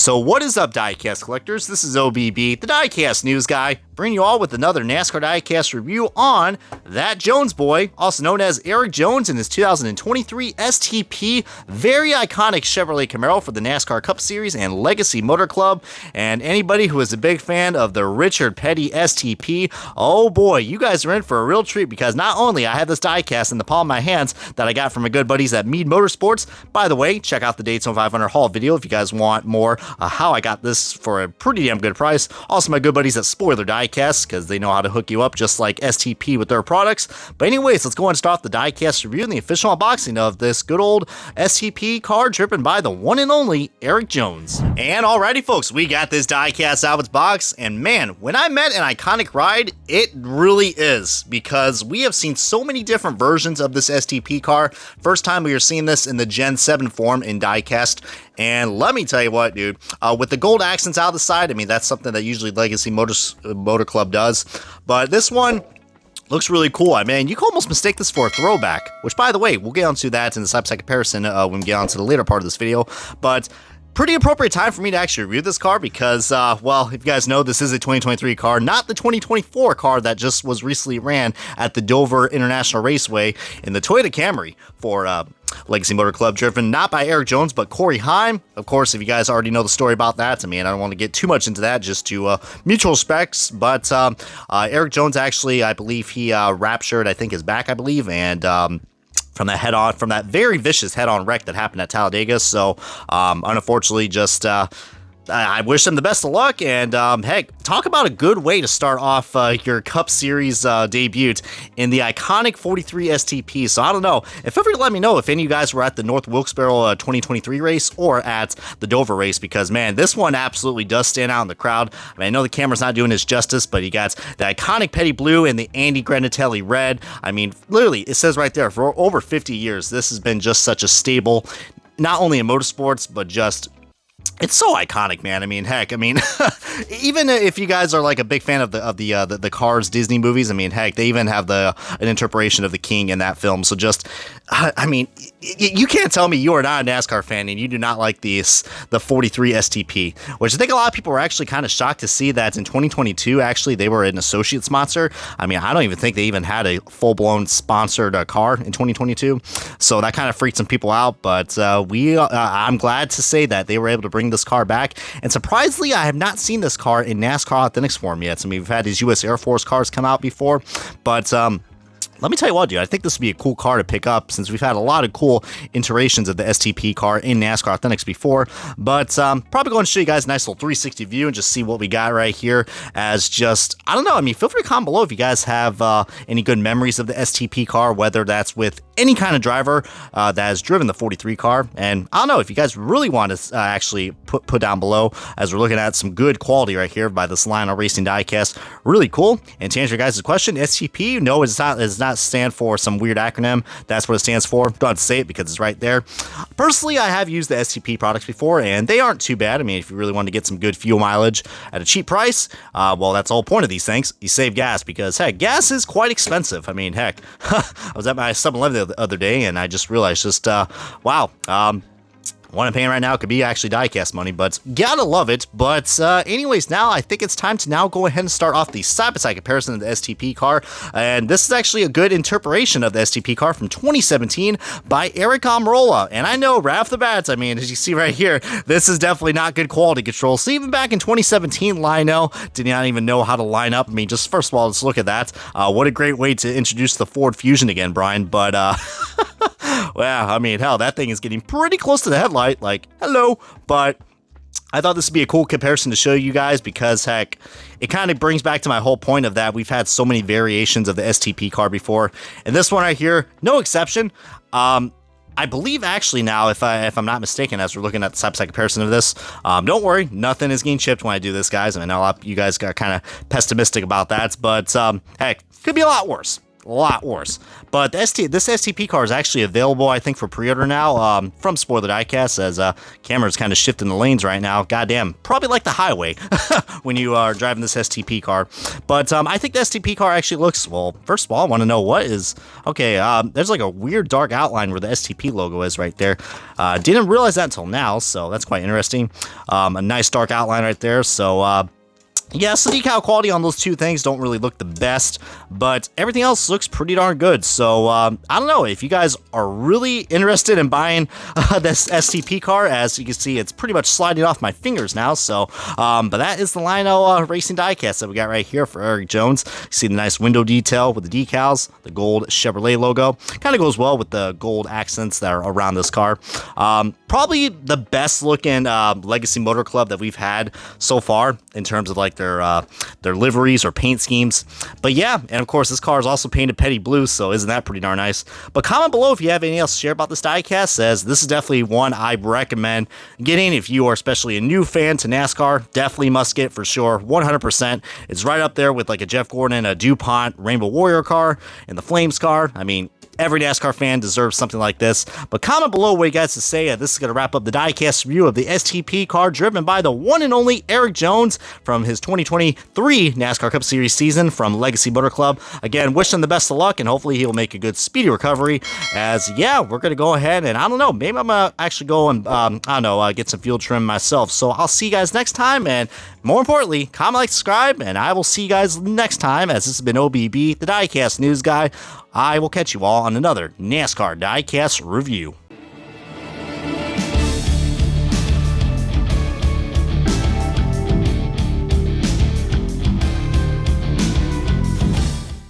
So what is up, diecast collectors? This is OBB, the diecast news guy, bringing you all with another NASCAR diecast review on that Jones boy, also known as Erik Jones, in his 2023 STP, very iconic Chevrolet Camaro for the NASCAR Cup Series and Legacy Motor Club. And anybody who is a big fan of the Richard Petty STP, oh boy, you guys are in for a real treat, because not only I have this diecast in the palm of my hands that I got from my good buddies at Mead Motorsports. By the way, check out the Daytona 500 haul video if you guys want more how I got this for a pretty damn good price. Also, my good buddies at Spoiler Diecast, because they know how to hook you up just like STP with their products. But anyways, let's go and start the diecast review and the official unboxing of this good old STP car driven by the one and only Erik Jones. And alrighty folks, we got this diecast out of its box, and man, when I met an iconic ride, it really is, because we have seen so many different versions of this STP car. First time we were seeing this in the Gen 7 form in diecast. And let me tell you what, dude, with the gold accents out of the side, I mean, that's something that usually Legacy Motor Club does. But this one looks really cool. I mean, you can almost mistake this for a throwback, which, by the way, we'll get onto that in the side-by-side comparison when we get onto the later part of this video. But pretty appropriate time for me to actually review this car because, well, if you guys know, this is a 2023 car, not the 2024 car that just was recently ran at the Dover International Raceway in the Toyota Camry for Legacy Motor Club, driven not by Erik Jones, but Corey Heim. Of course, if you guys already know the story about that, I mean, I don't want to get too much into that, just to mutual respects, but Erik Jones actually, I believe he raptured, I think, his back, I believe, and from that very vicious head-on wreck that happened at Talladega. So, unfortunately, just I wish him the best of luck, and heck, talk about a good way to start off your Cup Series debut in the iconic 43 STP. So I don't know, and feel free to let me know if any of you guys were at the North Wilkesboro 2023 race or at the Dover race, because man, this one absolutely does stand out in the crowd. I mean, I know the camera's not doing its justice, but you got the iconic Petty Blue and the Andy Granatelli Red. I mean, literally, it says right there, for over 50 years, this has been just such a staple, not only in motorsports, but just it's so iconic, man. I mean, heck, I mean, even if you guys are like a big fan of the Cars Disney movies, I mean, heck, they even have an interpretation of the King in that film. So just, I mean, you can't tell me you are not a NASCAR fan and you do not like the 43 STP, which I think a lot of people were actually kind of shocked to see that in 2022, actually, they were an associate sponsor. I mean, I don't even think they even had a full-blown sponsored car in 2022. So that kind of freaked some people out, but I'm glad to say that they were able to bring this car back, and surprisingly, I have not seen this car in NASCAR Authentics form yet. I mean, we've had these US Air Force cars come out before, but let me tell you what, dude, I think this would be a cool car to pick up, since we've had a lot of cool iterations of the STP car in NASCAR Authentics before. But probably going to show you guys a nice little 360 view and just see what we got right here as just, I don't know, I mean, feel free to comment below if you guys have any good memories of the STP car, whether that's with any kind of driver that has driven the 43 car. And I don't know if you guys really want to actually put down below, as we're looking at some good quality right here by this Lionel Racing diecast. Really cool. And to answer your guys' question, STP, no, it's not stand for some weird acronym. That's what it stands for. Don't have to say it because it's right there. Personally, I have used the STP products before, and they aren't too bad. I mean, if you really want to get some good fuel mileage at a cheap price, well, that's the whole point of these things. You save gas, because heck, gas is quite expensive. I mean, heck, I was at my 7-Eleven the other day, and I just realized, wow, what I'm paying right now could be actually diecast money, but gotta love it. But anyways, now I think it's time to now go ahead and start off the side-by-side comparison of the STP car. And this is actually a good interpretation of the STP car from 2017 by Eric Almirola. And I know right off the bat, I mean, as you see right here, this is definitely not good quality control. So even back in 2017, Lionel did not even know how to line up. I mean, just first of all, let's look at that. What a great way to introduce the Ford Fusion again, Brian. But well, I mean, hell, that thing is getting pretty close to the headlight, like, hello. But I thought this would be a cool comparison to show you guys, because heck, it kind of brings back to my whole point of that we've had so many variations of the STP car before, and this one right here, no exception. I believe actually now, if I'm not mistaken, as we're looking at the side-by-side comparison of this, don't worry, nothing is getting chipped when I do this, guys. I mean, a lot of you guys got kind of pessimistic about that, but heck, could be a lot worse. a lot worse. But this STP car is actually available, I think, for pre-order now from Spoiler Diecast, as Camera's kind of shifting the lanes right now. Goddamn, probably like the highway when you are driving this STP car. But I think the STP car actually looks, well, first of all, I want to know what is, okay, there's like a weird dark outline where the STP logo is right there. Didn't realize that until now, so that's quite interesting. A nice dark outline right there, so yeah, so decal quality on those two things don't really look the best, but everything else looks pretty darn good. So, I don't know, if you guys are really interested in buying this STP car, as you can see, it's pretty much sliding off my fingers now. So, but that is the Lionel Racing diecast that we got right here for Erik Jones. You see the nice window detail with the decals, the gold Chevrolet logo. Kind of goes well with the gold accents that are around this car. Probably the best looking Legacy Motor Club that we've had so far in terms of like their liveries or paint schemes. But yeah, and of course this car is also painted petty blue, so isn't that pretty darn nice? But comment below if you have anything else to share about this diecast, as this is definitely one I recommend getting if you are especially a new fan to NASCAR. Definitely must get for sure, 100%. It's right up there with like a Jeff Gordon, a DuPont Rainbow Warrior car, and the Flames car. I mean, every NASCAR fan deserves something like this. But comment below what you guys to say. This is going to wrap up the diecast review of the STP car driven by the one and only Erik Jones from his 2023 NASCAR Cup Series season from Legacy Motor Club. Again, wish him the best of luck, and hopefully he'll make a good speedy recovery. As yeah, we're going to go ahead and I don't know, maybe I'm going to actually go and I don't know, get some field trim myself. So I'll see you guys next time, and more importantly, comment, like, subscribe, and I will see you guys next time, as this has been OBB, the diecast news guy. I will catch you all on another NASCAR diecast review.